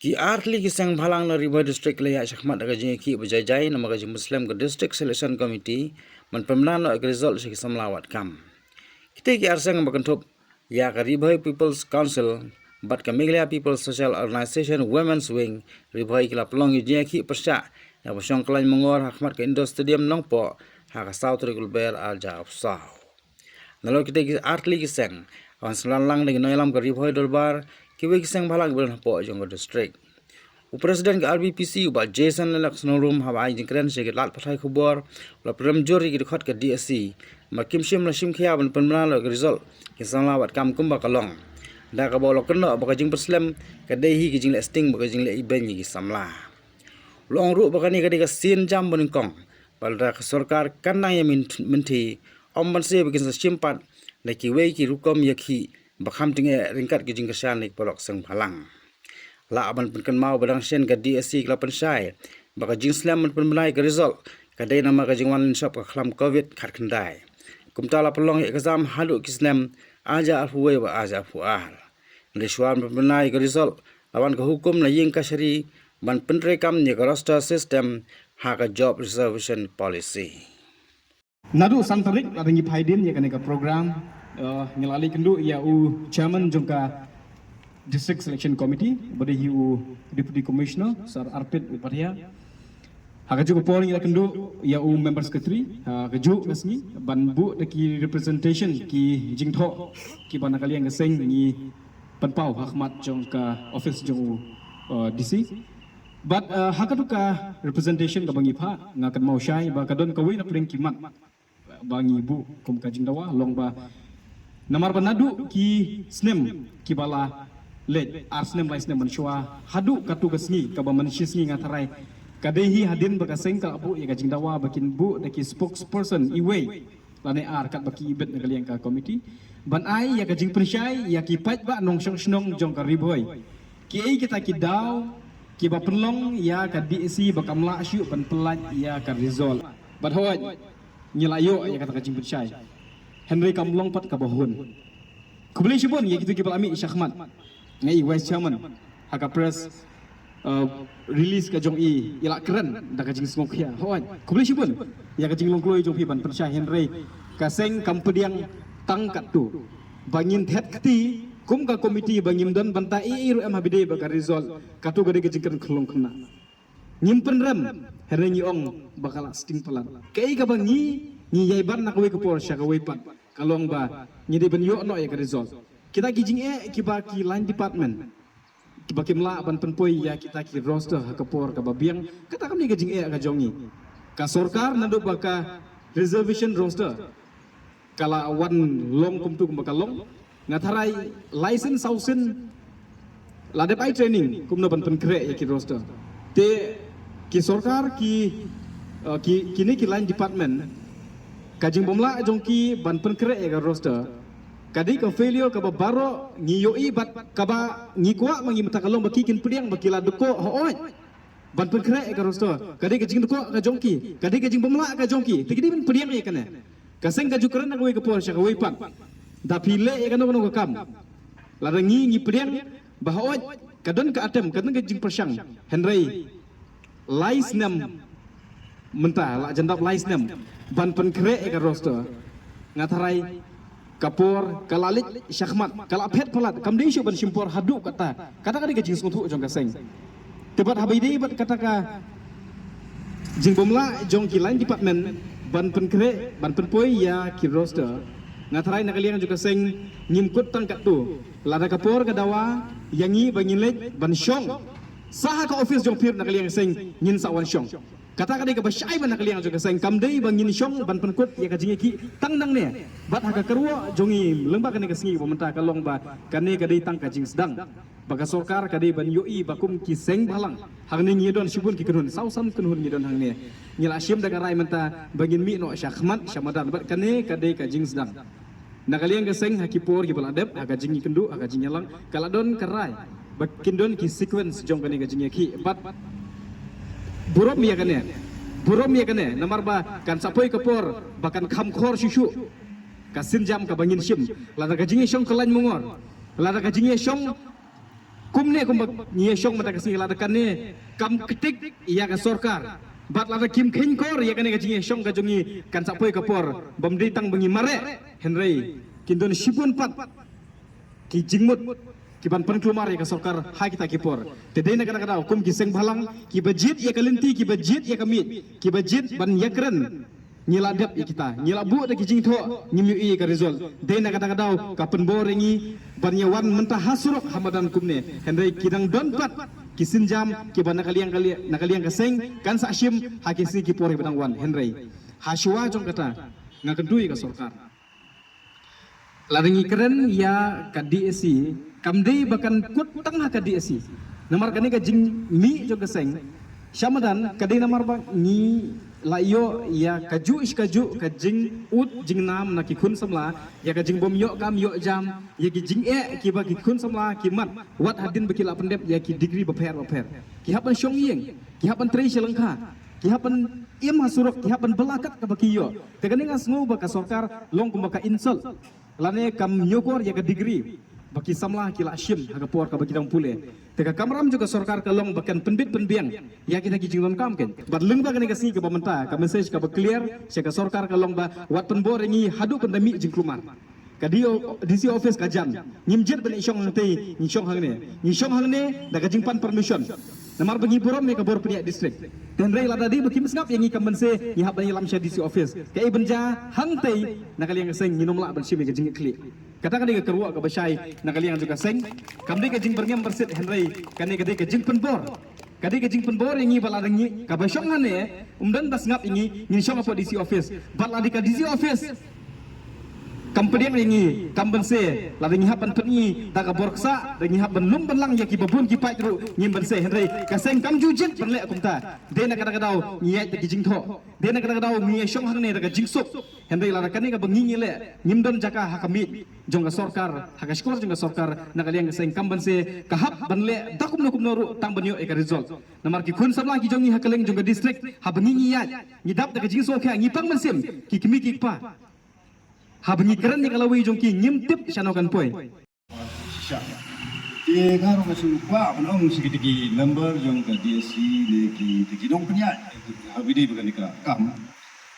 Ki artli ki sang bhalang na river district le ya shakmat daga jing ki bajai na magaji muslim ke district selection committee man pemnan no result shi samlawat kam kite ki arsang bakantop ya ka river people's council but ka meglia people's social organization women's wing river ki la plong jing ki persya ya bosong klain mongor hakmat ke indoor stadium nongpo ha ka south regular alja of south nalo kite ki artli ki sang on lang dengan noilam ke river dolbar kiwe kisang balag beran po jong district. Presiden ke RBPC ubal Jason Lelaksno room habai jingkren se lat pathai khubor la prem jori ki khot ke DSC makim shim la shim khia ban panmla lo result kisang lawat kam kumba kalong da ka bolo keno ba jing perslam ke dehi ki jing le sting ba jing le iben ki samla long ru ba kani ka de sin jam ban kong bal da sarkar kanna ya minthi om ban se bikin simpat la ki we ki rukom yakhi bakham tinge ringkat ki jing kesan ni polok sang phalang la aban penkan mau badang sen ka DSC kla pensai baka jing slam man penmlai ka result ka dai nama ka jing wan shop ka khlam covid khat khandai kumta la pelong exam halu kislam aja afuwe wa aja afual rishwan penmlai ka result lawan ka hukum na ying ka shari ban penre kam ni ka roster system ha ka job reservation policy nadu santarik adangi phaidin ya kaneka program ngelali kendu ya chairman jongka district selection committee bade hiu deputy commissioner sir Arpit Upadhyaya hagaju ko polling ya kendu ya member secretary hagaju ngasni banbu ki representation ki jingtho ki banakali yang geseng ni panpau hakmat jongka office jong DC but hakatu ka representation ka bangi pha ngakan mau syai ba kadon kawi na pring kimat bangi bu kum ka jingdawa long ba namar banadu ki snem ki bala let arsnem lai snem manshwa hadu katu gasngi ka ba manshisngi ngatarai kadehi hadin bakaseng ka abu ya kajing dawa bakin bu daki spokesperson iway lane ar kat baki ibet nagaliang ka committee ban ai ya kajing persyai ya ki pat ba nong snong jong ka riboy ki ai kita ki daw ki ba penlong ya ka DSC bakamla syu ban pelat ya ka result ban hoy nyilayo ya kata kajing persyai Henry Kamlong pat kabahun. Kemudian sibun ya gitu kibal ami Syahmat. Ngai vice chairman haka press release ka jong i ilak keren da ka jing smok ya. Hoan. Kemudian sibun ya ka jing long kloi jong pi ban persya Henry ka seng kampediang tangkat tu. Bangin thet kti kum ka komiti bangim dan banta i ru am habide ba ka result katu gade ka jing keren khlong khna. Nyimpen rem Henry ngi ong bakal sting pelan. Kai ka bangi ni yaiban nak we ke por sya ka we pat kalong ba ni de ben yo no ya ka result kita kijing kiba ki line department kiba kimla ban penpoi ya kita ki roster ka por ka babiang kata kami kijing ka jongi ka sarkar nando baka reservation roster kala wan long kum tu baka long ngatharai license sausen ladep ai training kum no ban penkre ya ki roster te ki sarkar ki kini ki line department kajing bomla jongki ban penkre ya roster kadi ka failure ka baro ngiyoi bat kaba ngikwa mangi matakalong bakikin pediang bakila duko hooi ban penkre ya roster kadi kajing duko ka jongki kadi kajing bomla ka jongki tigidi ban pediang ya kana kaseng ka jukran na ka por sya ka pan da pile ya kana ka kam larangi ngi pediang bahooi kadon ka atem kadon kajing persyang Henry laisnam mentah la jandap laisnam ban penkre ka roster ngatarai kapor kalalit syahmat kalapet pelat kamdei syu ban simpor hadu kata kadi ka jing sungtu jong kaseng tebat habaide bat kata ka jing bomla jong ki line department ban penkre ban penpoi ya ki roster ngatarai nakaliang juga seng nyimkut tangkat tu lada kapor ka dawa yangi bangilet ban syong saha ka office jong pir nakaliang seng nyin sawan syong kata kadai ka basyai ban nakaliang juga seng kamdei bangin syong ban penkut ya ka jingi ki tangdang ne bat haka kerwa jongi lembak kane ka singi pementa kalong ba kane kadai tang ka jing sedang baka sarkar kadai ban yoi bakum ki seng balang hangni ngidon sibun ki kenun sausam kenun ngidon hangne nyila syim da karai menta bangin mi no syahmat syamadan bat kane kadai ka jing sedang nakaliang ka seng hakipor ki baladep haka jingi kendu haka jingelang kaladon karai bakindon ki sequence jong kane ka jingi ki bat burom ya kane namar ba kan sapoi kapor bahkan khamkhor susu kasin jam ka bangin sim lada ka jingi syong kelain mungor lada ka jingi syong kumne nye syong mata kasih ladakan ne kam ketik ia ka sorkar bat lada kim khin kor ia kane kajing syong ka jongi kan sapoi kapor bomdi tang bengi mare henry kindon sipun pat ki jingmut ki ban pan klumar ia ka sorkar ha kita kipor te dei na kada kada hukum ki seng balang ki bajit ia kalenti ki bajit ia kamit ki bajit ban yakren nyila dep kita nyila bu de kijing tho nyimyu i ka result de na kata kadau ka penbor ringi banyawan mentah hasurok hamadan kumne henry kidang don pat kisin jam ki bana kaliang kaseng kan sakshim hakisi ki pore badang wan henry haswa jong kata ngakendui ka sorkar laringi keren ya ka DSC kamdei bahkan kut tengah ka DSC namar kane ka jing mi jong kaseng syamadan kadai namar bang ni layo ya kaju iskaju kajing ut jing nam na ki kun samla ya kajing bom yo kam yo jam ya ki jing ki ba ki kun samla ki mat wat hadin bakila pendep ya ki degree baper ki hapan syong yeng ki hapan trei selengka ki hapan im hasurok ki hapan belakat ka baki yo te kaning asngu ba ka sorkar long kum ka insult lane kam nyokor ya ka degree baki samla kila syim ha ka por ka baki dang pule teka kamram juga sorkar kalong bahkan penbit penbiang ya kita kijing don kam ken bat leng ba kani kasih ke pementa ka message ka clear seka sorkar kalong ba wat penbor ngi hadu pendami jing klumar ka dio DC office ka jam nyimjet ben isyong hangte ni syong hangne da ka jing pan permission namar bagi burom me ka bor peniak district dan rei lada di baki mesngap yang ngi kambense ni hab bani lam sya DC office ka ibenja hangte nakali yang seng nginom la ban syim ka jing klik katakan dia keruak ke basai nakaliang juga seng kamdi ke jing berngem bersit henry kane ke jing penbor kadi ke jing penbor ingi baladangi ka basyong hane umdan bas ngap ingi ngi syong apa DC office baladi ka DC office company ingi kambense ladangi hapan pengi ta ka borksa dangi hapan lum benlang ya ki babun ki pai tru ngim bense henry ka seng kam jujit benle akumta de na kada kadau ngiai te jing tho de na kada kadau ngi syong hane ka jing sok henry ladakani ka bengi le ngimdon jaka hakamit jong ka sorkar hakaskor jong ka sorkar nakaliang seng kambense kahap benle dakum noru tang benyo e ka result namar ki kun sabla ki jongi hakaleng jong ka district ha bengi ngiat ngidap te ka jing sok ha ngipang bensim ki kimi ki pa ha bengi keren ni kalau jong ki ngimtip syanokan poi Dia kan orang suka menong sikit-sikit number jong ke DSC ki dong punya habis bukan dikira kam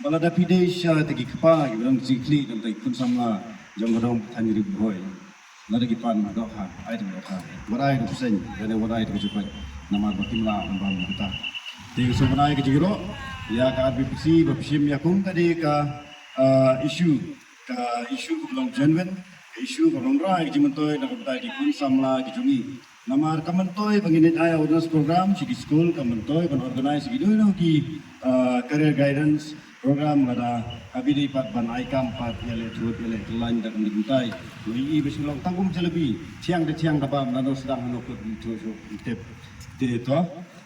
bala da pide sya tegi kpa ki dong sikli dong tai kun sama jong dong tani ri boy lada ki pan ma do ha ai tu do ha warai du sen dan warai du cepat nama bakimla bam kita ti so banai ki jiro ya ka BPC bapsim ya kum tadi ka isu belum genuine isu belum rai ki mentoi nak betai di kun samla ki jungi namar kamentoi penginit ai awareness program sigi school kamentoi ban organize ki doi ki career guidance program ada kabidi pat ban aikam pat yale turut yale telan dak mentai lui besulong tanggung jelebi tiang de tiang dabam nano sedang hanok tu tip de to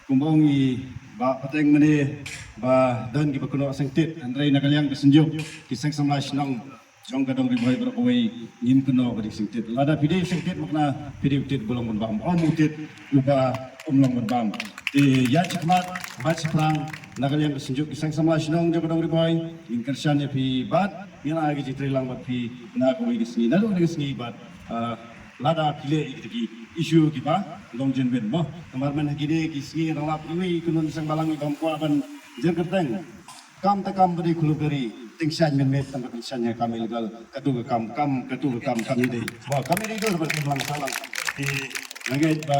kumbongi ba pateng mene ba dan ki bakuno sengtit andrei nakaliang kesenjuk ki seng samla snong jong kadang ribai berkoi ngim kuno beri sengtit lada pide sengtit makna pide utit bolong berbam utit uba long berbam di ya cikmat bat seprang nakaliang kesenjuk ki seng samla snong jong kadang ribai ingkersan ya pi bat ngina agi citri lang bat pi na koi gisni nalu gisni bat lada pile iki isu kita long jen ben mo kamar men gide kisni ralap iwi kunun sang balang i kampua ban jergeteng kam ta kam beri kuluberi tingsan men met tang tingsannya kami legal katu kam kami dei ba kami dei dor berarti lang salang di ngai ba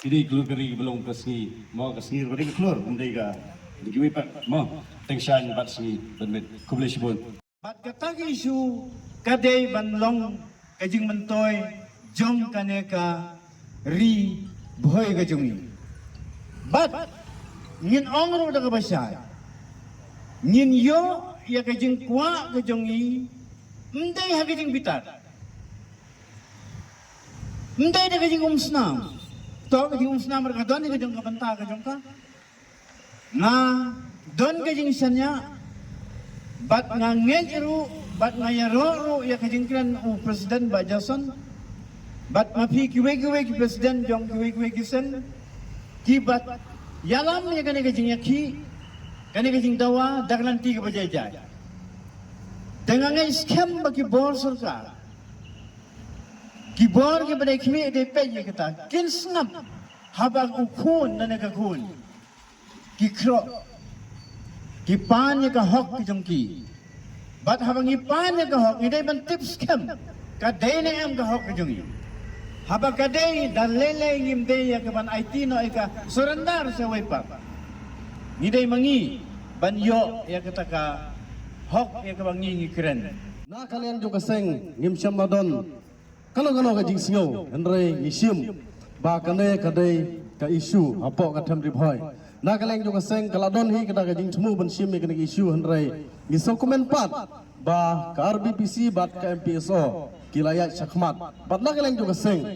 ide kuluberi belum kesni mo kesni beri keluar umdai ga digiwi pak mo tingsan bat sni ben met kublesi bon bat kata isu kadai ban long kajing mentoi jong kaneka ri boy ka jungi bat ngin ongro da ka basay ngin yo ya ka jing kwa ka jungi ndai ha ka jing bitat ndai da ka jing umsnam to ka jing umsnam ka don ka jong ka banta ka jong ka na don ka jing sanya bat nga ngel iru bat nga yaro ya ka jing kran president ba Jason bat mapi kiwe ki presiden jong kiwe kisen ki bat yalam ya kane kajing yaki kane kajing dawa daglanti ka bajajay dengan scam bagi bor sarkar Kibor ke pada kimi de pe ye kata kin snap habang ukun na nakakun ki kro ki pan ye ka hok ki jong ki bat habang ipan ye ka hok ni dai ban tips kem ka dai ne am ka hok ki jong yi habang ka dai dan lele ngim de ye ka ban IT no ka surrender sa way pa ni dai mangi ban yo ye kata ka hok ye ka bang ngi kren na kalian juga seng ngim shamadon kalau ka jing singo andre ngisium ba kane kadai ka isu apo ka tham ribhoi na kalian juga seng kaladon hi ka jing chmu ban sim ka isu andre ngiso komen pat ba ka RBPC bat ka MPSO kilaya shakmat bat na kalian juga seng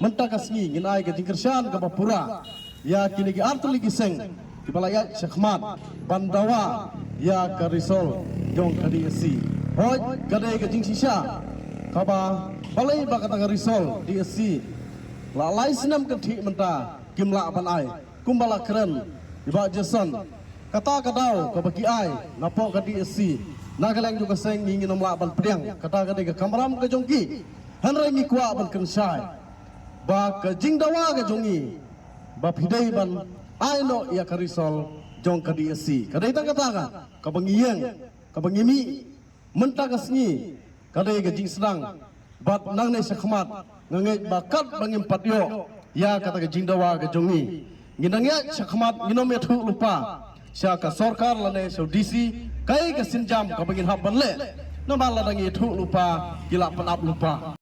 menta ka singi nginai ka jing kershan ka bapura ya kini ki artuli ki seng ki balaya shakmat bandawa ya ka risol jong ka DSC hoi kadai ka jing sisha kaba balai ba kata risol DSC la lai sinam ka thi menta kimla ban ai kumbala keren iba jason kata kadau ka bagi ai napo ka DSC nagaleng juga seng ingin nomla ban pedang kata ka ka kamram ka jongki hanrai ngi kwa ban kensai ba ka jingdawa ka jongi ba phidai ban ai no ya ka risol jong ka DSC kadai ta kata ka bangiyeng ka bangimi menta ka sngi kadai ka jing sedang bat nang ne sakmat ngangai bakat bangim patyo ya kata ke jingdawa ke jongi nginangya sakmat nginom ya thu lupa sya ka sarkar lane so DC kai ka sinjam ka bangin hab banle no mala dangi thu lupa gila panap lupa